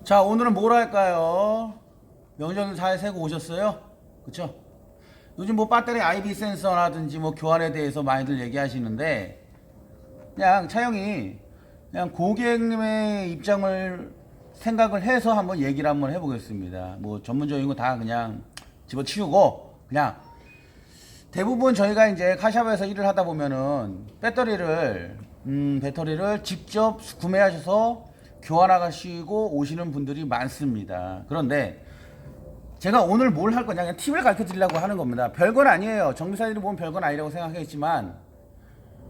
자, 오늘은 뭘 할까요? 명절 잘 세고 오셨어요? 그쵸? 요즘 뭐 배터리 IV 센서라든지 뭐 교환에 대해서 많이들 얘기하시는데, 그냥 차영이 그냥 고객님의 입장을 생각을 해서 한번 얘기를 한번 해보겠습니다. 뭐 전문적인 거 다 그냥 집어치우고, 그냥 대부분 저희가 이제 카샵에서 일을 하다 보면은 배터리를 직접 구매하셔서 교환하시고 오시는 분들이 많습니다. 그런데 제가 오늘 뭘 할 거냐, 그냥 팁을 가르쳐 드리려고 하는 겁니다. 별건 아니에요. 정비사들이 보면 별건 아니라고 생각하겠지만,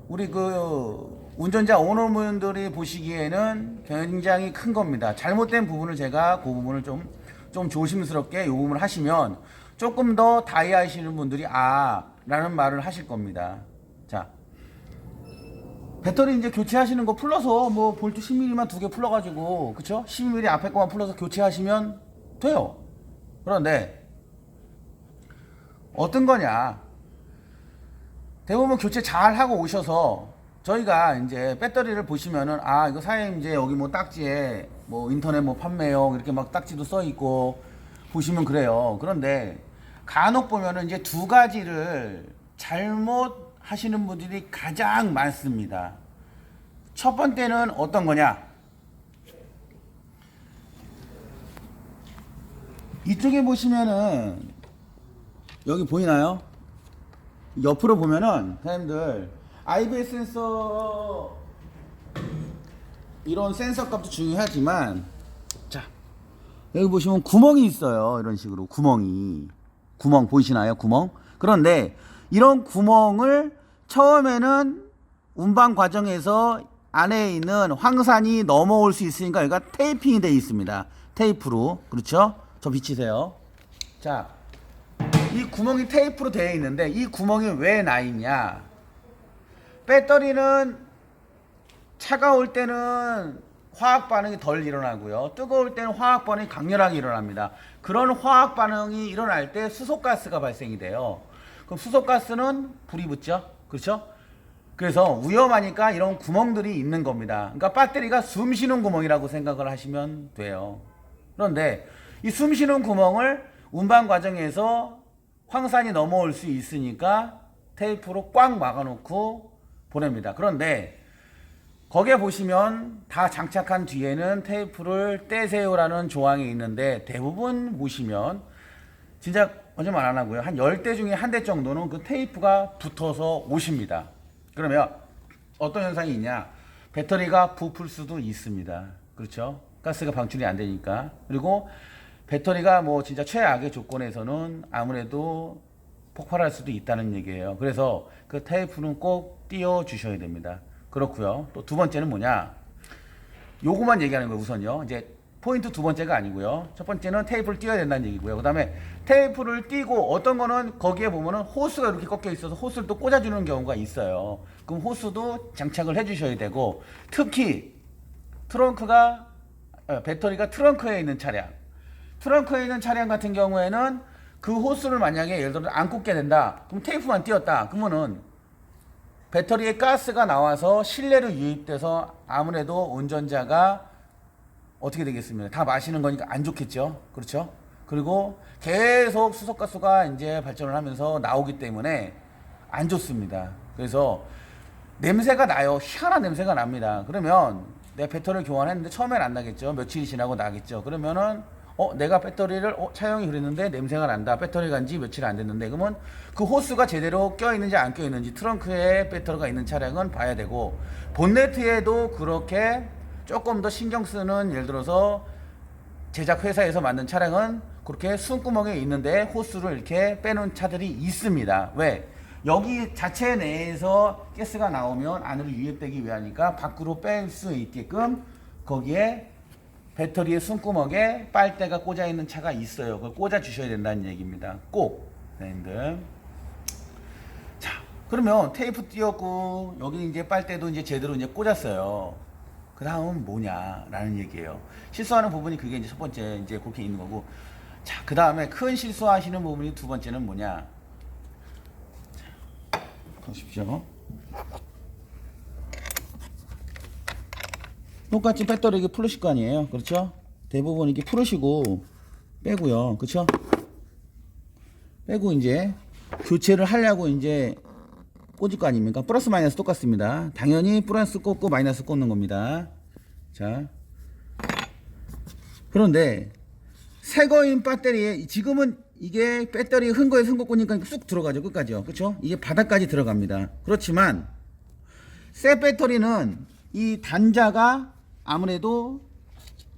우리 그 운전자 오너분들이 보시기에는 굉장히 큰 겁니다. 잘못된 부분을 제가 그 부분을 좀 조심스럽게 이 부분을 하시면 조금 더 다이하시는 분들이 라는 말을 하실 겁니다. 자, 배터리 이제 교체하시는 거 풀러서 뭐 볼트 10mm만 두 개 풀러가지고, 그쵸? 12mm 앞에 거만 풀러서 교체하시면 돼요. 그런데 어떤 거냐, 대부분 교체 잘 하고 오셔서 저희가 이제 배터리를 보시면은 이거 사장님 이제 여기 뭐 딱지에 뭐 인터넷 뭐 판매용 이렇게 막 딱지도 써 있고 보시면 그래요. 그런데 간혹 보면은 이제 두 가지를 잘못 하시는 분들이 가장 많습니다. 첫 번째는 어떤 거냐, 이쪽에 보시면은 여기 보이나요? 옆으로 보면은 사장님들 IBS 센서, 이런 센서 값도 중요하지만, 자, 여기 보시면 구멍이 있어요. 이런 식으로 구멍 보이시나요? 구멍. 그런데 이런 구멍을 처음에는 운반 과정에서 안에 있는 황산이 넘어올 수 있으니까 여기가 테이핑이 되어 있습니다. 테이프로. 그렇죠? 저 비치세요. 자, 이 구멍이 테이프로 되어 있는데 이 구멍이 왜 나 있냐, 배터리는 차가울 때는 화학 반응이 덜 일어나고요, 뜨거울 때는 화학 반응이 강렬하게 일어납니다. 그런 화학 반응이 일어날 때 수소가스가 발생이 돼요. 그럼 수소가스는 불이 붙죠. 그렇죠? 그래서 위험하니까 이런 구멍들이 있는 겁니다. 그러니까 배터리가 숨 쉬는 구멍이라고 생각을 하시면 돼요. 그런데 이 숨 쉬는 구멍을 운반 과정에서 황산이 넘어올 수 있으니까 테이프로 꽉 막아놓고 보냅니다. 그런데 거기에 보시면 다 장착한 뒤에는 테이프를 떼세요라는 조항이 있는데, 대부분 보시면 진짜 거짓말 안 하고요, 한 10대 중에 한 대 정도는 그 테이프가 붙어서 오십니다. 그러면 어떤 현상이 있냐, 배터리가 부풀 수도 있습니다. 그렇죠? 가스가 방출이 안 되니까. 그리고 배터리가 뭐 진짜 최악의 조건에서는 아무래도 폭발할 수도 있다는 얘기예요. 그래서 그 테이프는 꼭 띄워 주셔야 됩니다. 그렇고요. 또 두 번째는 뭐냐, 요거만 얘기하는 거예요. 우선요, 이제 포인트 두 번째가 아니고요, 첫 번째는 테이프를 띄워야 된다는 얘기고요. 그 다음에 테이프를 띄고, 어떤 거는 거기에 보면은 호스가 이렇게 꺾여 있어서 호스를 또 꽂아주는 경우가 있어요. 그럼 호스도 장착을 해 주셔야 되고, 특히 배터리가 트렁크에 있는 차량 같은 경우에는 그 호스를 만약에 예를 들어 안 꽂게 된다, 그럼 테이프만 띄웠다, 그러면은 배터리에 가스가 나와서 실내로 유입돼서 아무래도 운전자가 어떻게 되겠습니까? 다 마시는 거니까 안 좋겠죠. 그렇죠? 그리고 계속 수소가스가 이제 발전을 하면서 나오기 때문에 안 좋습니다. 그래서 냄새가 나요. 희한한 냄새가 납니다. 그러면 내 배터리를 교환했는데 처음엔 안 나겠죠. 며칠이 지나고 나겠죠. 그러면은 내가 배터리를 차영이 그랬는데 냄새가 난다. 배터리 간지 며칠 안 됐는데, 그러면 그 호스가 제대로 껴 있는지 안 껴 있는지 트렁크에 배터리가 있는 차량은 봐야 되고, 본네트에도 그렇게 조금 더 신경 쓰는, 예를 들어서 제작 회사에서 만든 차량은 그렇게 숨구멍에 있는데 호스를 이렇게 빼놓은 차들이 있습니다. 왜? 여기 자체 내에서 가스가 나오면 안으로 유입되기 위하니까 밖으로 뺄 수 있게끔 거기에 배터리의 숨구멍에 빨대가 꽂아 있는 차가 있어요. 그걸 꽂아 주셔야 된다는 얘기입니다. 꼭. 네. 자, 그러면 테이프 띄었고 여기 이제 빨대도 이제 제대로 이제 꽂았어요. 그 다음은 뭐냐라는 얘기예요. 실수하는 부분이 그게 이제 첫 번째 이제 그렇게 있는 거고, 자, 그 다음에 큰 실수하시는 부분이 두 번째는 뭐냐. 자, 보십시오. 똑같이 배터리 이게 풀으실 거 아니에요. 그렇죠? 대부분 이렇게 풀으시고 빼고요. 그쵸? 빼고 이제 교체를 하려고 이제 꽂을 거 아닙니까? 플러스 마이너스 똑같습니다. 당연히 플러스 꽂고 마이너스 꽂는 겁니다. 자, 그런데 새거인 배터리에 지금은 이게 배터리 흔 거에 흔거 꽂으니까 쑥 들어가죠. 끝까지요. 그쵸? 이게 바닥까지 들어갑니다. 그렇지만 새 배터리는 이 단자가 아무래도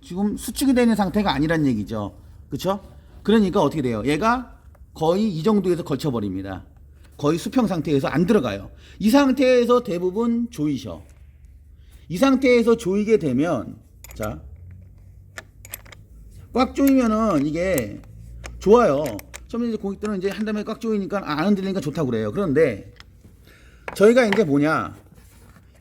지금 수축이 되는 상태가 아니란 얘기죠. 그쵸? 그러니까 어떻게 돼요? 얘가 거의 이 정도에서 걸쳐버립니다. 거의 수평 상태에서 안 들어가요. 이 상태에서 대부분 조이셔. 이 상태에서 조이게 되면, 자, 꽉 조이면은 이게 좋아요. 처음에 이제 고객들은 이제 한 다음에 꽉 조이니까 안 흔들리니까 좋다고 그래요. 그런데 저희가 이제 뭐냐,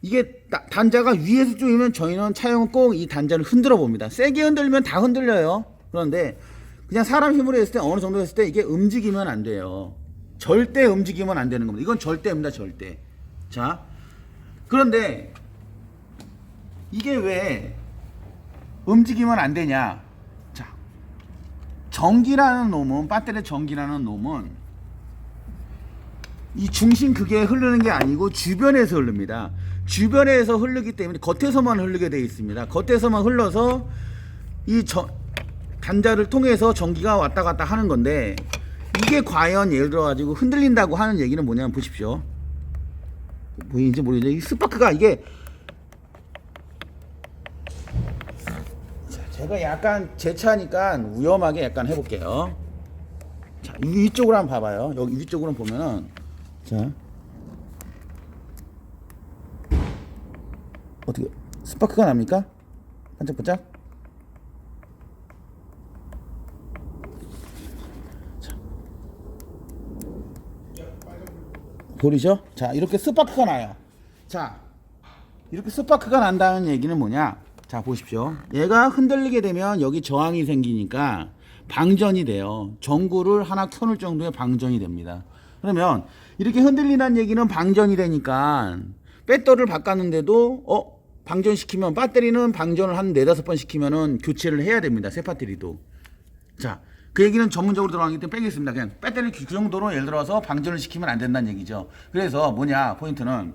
이게 단자가 위에서 조이면 저희는 차용은 꼭 이 단자를 흔들어 봅니다. 세게 흔들면 다 흔들려요. 그런데 그냥 사람 힘으로 했을 때 어느 정도 했을 때 이게 움직이면 안 돼요. 절대 움직이면 안 되는 겁니다. 이건 절대입니다. 절대. 자, 그런데 이게 왜 움직이면 안 되냐? 자, 전기라는 놈은, 배터리 전기라는 놈은 이 중심 극에 흐르는 게 아니고 주변에서 흐릅니다. 주변에서 흐르기 때문에 겉에서만 흐르게 되어 있습니다. 겉에서만 흘러서 이 단자를 통해서 전기가 왔다 갔다 하는 건데, 이게 과연 예를 들어 가지고 흔들린다고 하는 얘기는 뭐냐면 보십시오. 보이는지 모르겠는데 이 스파크가 이게, 자, 제가 약간 제 차니까 위험하게 약간 해볼게요. 자, 위쪽으로 한번 봐봐요. 여기 위쪽으로 보면은, 자, 어떻게 스파크가 납니까? 반짝반짝. 보이죠? 자, 이렇게 스파크가 나요. 자, 이렇게 스파크가 난다는 얘기는 뭐냐? 자, 보십시오. 얘가 흔들리게 되면 여기 저항이 생기니까 방전이 돼요. 전구를 하나 켜놓을 정도의 방전이 됩니다. 그러면 이렇게 흔들리는 얘기는 방전이 되니까 배터리를 바꿨는데도 방전시키면, 배터리는 방전을 한 4-5번 시키면은 교체를 해야 됩니다. 새 배터리도. 자, 그 얘기는 전문적으로 들어가기 때문에 빼겠습니다. 그냥 배터리 그 정도로 예를 들어서 방전을 시키면 안 된다는 얘기죠. 그래서 뭐냐, 포인트는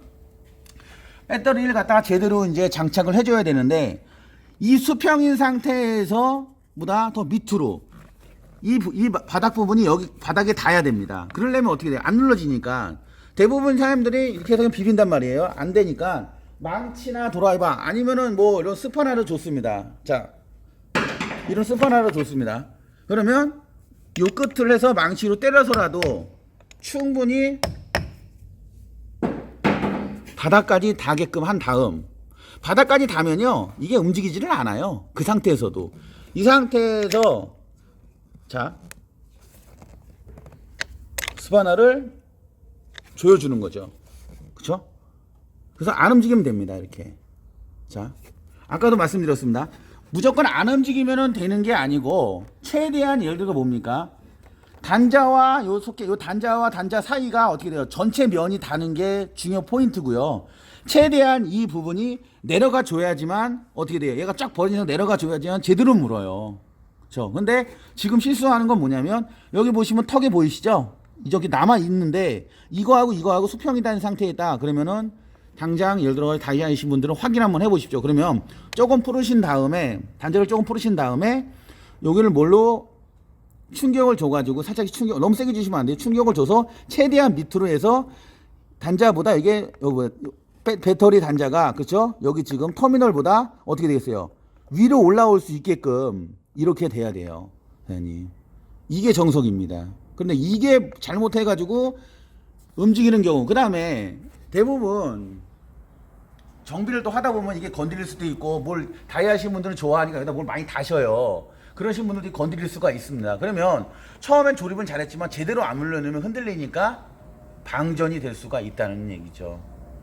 배터리를 갖다가 제대로 이제 장착을 해줘야 되는데, 이 수평인 상태에서 보다 더 밑으로 이 바닥 부분이 여기 바닥에 닿아야 됩니다. 그러려면 어떻게 돼요? 안 눌러지니까 대부분 사람들이 이렇게 해서 그냥 비빈단 말이에요. 안 되니까 망치나 드라이버 아니면은 뭐 이런 스파나를 줬습니다. 자, 이런 스파나를 줬습니다. 그러면 요 끝을 해서 망치로 때려서라도 충분히 바닥까지 닿게끔 한 다음, 바닥까지 닿으면요 이게 움직이지를 않아요. 그 상태에서도. 이 상태에서 자, 스파나를 조여주는 거죠. 그쵸? 그래서 안 움직이면 됩니다. 이렇게. 자, 아까도 말씀드렸습니다. 무조건 안 움직이면 되는 게 아니고, 최대한 예를 들어 뭡니까? 단자와 요 단자와 단자 사이가 어떻게 돼요? 전체 면이 닿는 게 중요 포인트고요. 최대한 이 부분이 내려가 줘야지만 어떻게 돼요? 얘가 쫙 벌어져서 내려가 줘야지만 제대로 물어요. 그렇죠? 근데 지금 실수하는 건 뭐냐면, 여기 보시면 턱이 보이시죠? 저기 남아 있는데 이거하고 수평이 된 상태에다 그러면은 당장 예를 들어 다이아이신 분들은 확인 한번 해보십시오. 그러면 조금 풀으신 다음에, 단자를 조금 풀으신 다음에 여기를 뭘로 충격을 줘가지고, 살짝 충격, 너무 세게 주시면 안 돼요. 충격을 줘서 최대한 밑으로 해서 단자보다 이게 배터리 단자가, 그렇죠? 여기 지금 터미널보다 어떻게 되겠어요? 위로 올라올 수 있게끔 이렇게 돼야 돼요. 대표님. 이게 정석입니다. 근데 이게 잘못해가지고 움직이는 경우, 그 다음에 대부분 정비를 또 하다 보면 이게 건드릴 수도 있고, 뭘 다이아하시는 분들은 좋아하니까 여기다 뭘 많이 다셔요. 그러신 분들이 건드릴 수가 있습니다. 그러면 처음엔 조립은 잘했지만 제대로 안 물려놓으면 흔들리니까 방전이 될 수가 있다는 얘기죠.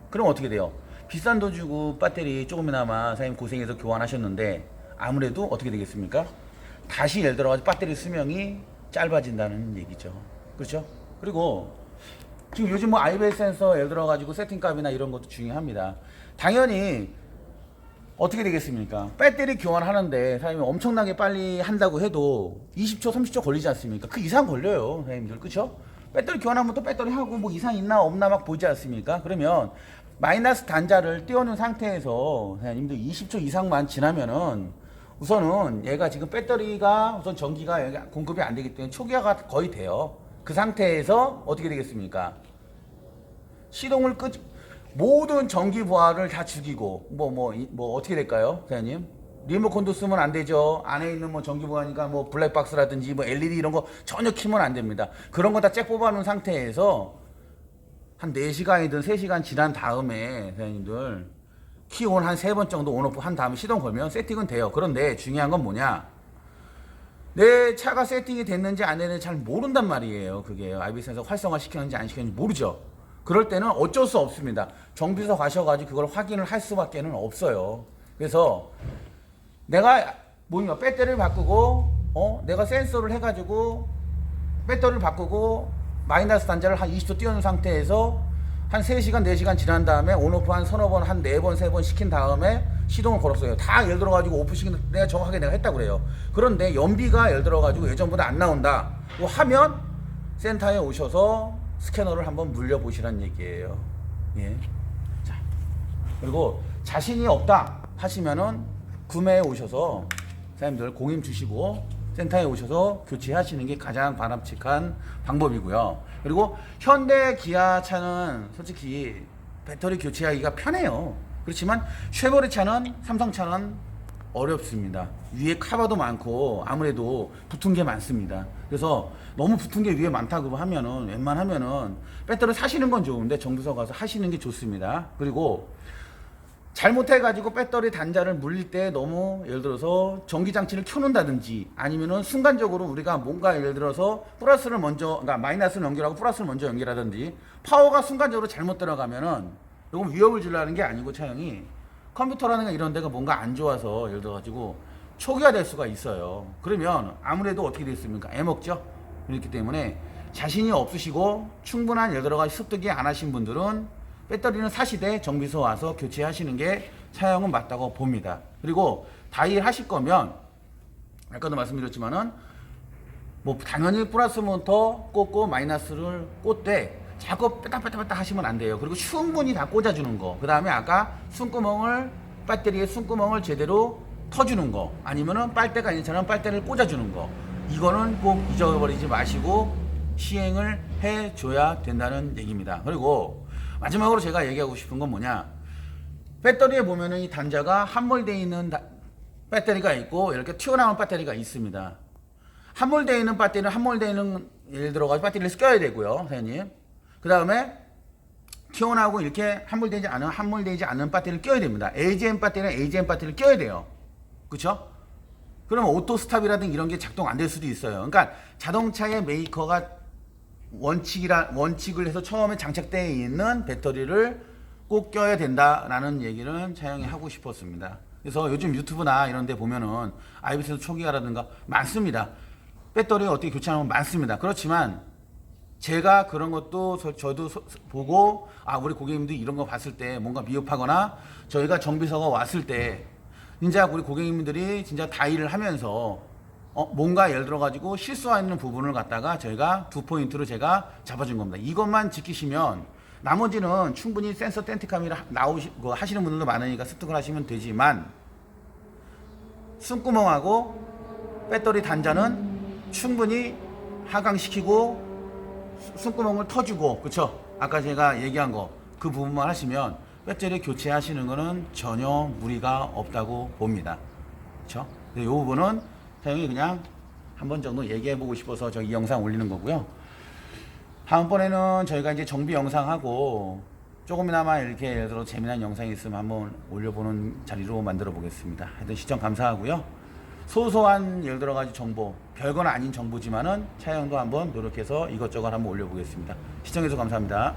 그럼 어떻게 돼요? 비싼 돈 주고 배터리 조금이나마 사장님 고생해서 교환하셨는데 아무래도 어떻게 되겠습니까? 다시 예를 들어 배터리 수명이 짧아진다는 얘기죠. 그렇죠? 그리고 지금 요즘 뭐 IBS 센서 예를 들어 가지고 세팅값이나 이런 것도 중요합니다. 당연히 어떻게 되겠습니까? 배터리 교환하는데 사장님이 엄청나게 빨리 한다고 해도 20초, 30초 걸리지 않습니까? 그 이상 걸려요, 사장님들. 그쵸? 배터리 교환하면 또 배터리 하고 뭐 이상 있나 없나 막 보지 않습니까? 그러면 마이너스 단자를 띄워놓은 상태에서 사장님들 20초 이상만 지나면은 우선은 얘가 지금 배터리가 우선 전기가 공급이 안 되기 때문에 초기화가 거의 돼요. 그 상태에서 어떻게 되겠습니까? 시동을 모든 전기 부하를 다 죽이고 뭐 어떻게 될까요, 사장님? 리모컨도 쓰면 안 되죠. 안에 있는 뭐 전기 부하니까 뭐 블랙박스라든지 뭐 LED 이런 거 전혀 키면 안 됩니다. 그런 거 다 잭 뽑아 놓은 상태에서 한 4시간이든 3시간 지난 다음에 사장님들 키온 한 3번 정도 온오프 한 다음에 시동 걸면 세팅은 돼요. 그런데 중요한 건 뭐냐? 내 차가 세팅이 됐는지 안 됐는지 잘 모른단 말이에요. 그게 IB 센서 활성화 시켰는지 안 시켰는지 모르죠. 그럴 때는 어쩔 수 없습니다. 정비소 가셔가지고 그걸 확인을 할 수밖에는 없어요. 그래서 내가 뭐냐 배터리를 바꾸고 내가 센서를 해가지고 배터리를 바꾸고 마이너스 단자를 한 20초 띄워놓은 상태에서 한 3시간 4시간 지난 다음에 온오프 한 서너 번 한 4번 3번 시킨 다음에 시동을 걸었어요. 다 예를 들어가지고 오프 시킨 내가 정확하게 내가 했다고 그래요. 그런데 연비가 예를 들어가지고 예전보다 안 나온다 하면 센터에 오셔서 스캐너를 한번 물려보시란 얘기예요. 예. 자, 그리고 자신이 없다 하시면은 구매해 오셔서 사장님들 공임 주시고 센터에 오셔서 교체하시는 게 가장 바람직한 방법이고요. 그리고 현대 기아 차는 솔직히 배터리 교체하기가 편해요. 그렇지만 쉐보레 차는 삼성 차는 어렵습니다. 위에 카바도 많고 아무래도 붙은 게 많습니다. 그래서 너무 붙은 게 위에 많다고 하면은 웬만하면은 배터리 사시는 건 좋은데 정비소 가서 하시는 게 좋습니다. 그리고 잘못해가지고 배터리 단자를 물릴 때 너무 예를 들어서 전기장치를 켜놓는다든지 아니면은 순간적으로 우리가 뭔가 예를 들어서 플러스를 먼저 그러니까 마이너스를 연결하고 플러스를 먼저 연결하든지 파워가 순간적으로 잘못 들어가면은 이건 위협을 주려는 게 아니고 차량이 컴퓨터라는 이런 데가 뭔가 안 좋아서 예를 들어가지고 초기화 될 수가 있어요. 그러면 아무래도 어떻게 됐습니까? 애먹죠. 그렇기 때문에 자신이 없으시고 충분한 예를 들어가 습득이 안 하신 분들은 배터리는 사시되 정비소 와서 교체하시는 게 차량은 맞다고 봅니다. 그리고 다이얼 하실 거면 아까도 말씀드렸지만은 뭐 당연히 플러스 모터 꽂고 마이너스를 꽂되 자꾸 빼딱빼딱 하시면 안 돼요. 그리고 충분히 다 꽂아주는 거. 그 다음에 아까 배터리의 숨구멍을 제대로 터주는 거. 아니면은 빨대가 아닌 처럼 빨대를 꽂아주는 거. 이거는 꼭 잊어버리지 마시고 시행을 해줘야 된다는 얘기입니다. 그리고 마지막으로 제가 얘기하고 싶은 건 뭐냐. 배터리에 보면은 이 단자가 함몰되어 있는 배터리가 있고 이렇게 튀어나온 배터리가 있습니다. 함몰되어 있는 배터리는 함몰되어 있는 예를 들어가지고 배터리를 껴야 되고요. 선생님. 그 다음에 튀어나오고 이렇게 함몰되지 않은 배터리를 껴야 됩니다. AGM 배터리는 AGM 배터리를 껴야 돼요. 그쵸? 그러면 오토 스탑이라든지 이런 게 작동 안 될 수도 있어요. 그러니까 자동차의 메이커가 원칙을 해서 처음에 장착되어 있는 배터리를 꼭 껴야 된다라는 얘기를 차영이 하고 싶었습니다. 그래서 요즘 유튜브나 이런 데 보면은 IBC 초기화라든가 많습니다. 배터리 어떻게 교체하는 건 많습니다. 그렇지만 제가 그런 것도 저도 보고 우리 고객님들이 이런 거 봤을 때 뭔가 미흡하거나 저희가 정비서가 왔을 때 진짜 우리 고객님들이 진짜 다이를 하면서 뭔가 예를 들어 가지고 실수하는 부분을 갖다가 저희가 2포인트로 제가 잡아준 겁니다. 이것만 지키시면 나머지는 충분히 센서 땐티카메라 하시는 분들도 많으니까 습득을 하시면 되지만 숨구멍하고 배터리 단자는 충분히 하강시키고 숨구멍을 터주고 그쵸? 아까 제가 얘기한 거 그 부분만 하시면 배터리 교체하시는 거는 전혀 무리가 없다고 봅니다. 그쵸? 이 부분은 사용이 그냥 한 번 정도 얘기해 보고 싶어서 저 이 영상 올리는 거고요. 다음번에는 저희가 이제 정비 영상하고 조금이나마 이렇게 예를 들어 재미난 영상이 있으면 한번 올려보는 자리로 만들어 보겠습니다. 하여튼 시청 감사하고요. 소소한 예를 들어 가지고 정보, 별건 아닌 정보지만은 차영도 한번 노력해서 이것저것 한번 올려보겠습니다. 시청해서 감사합니다.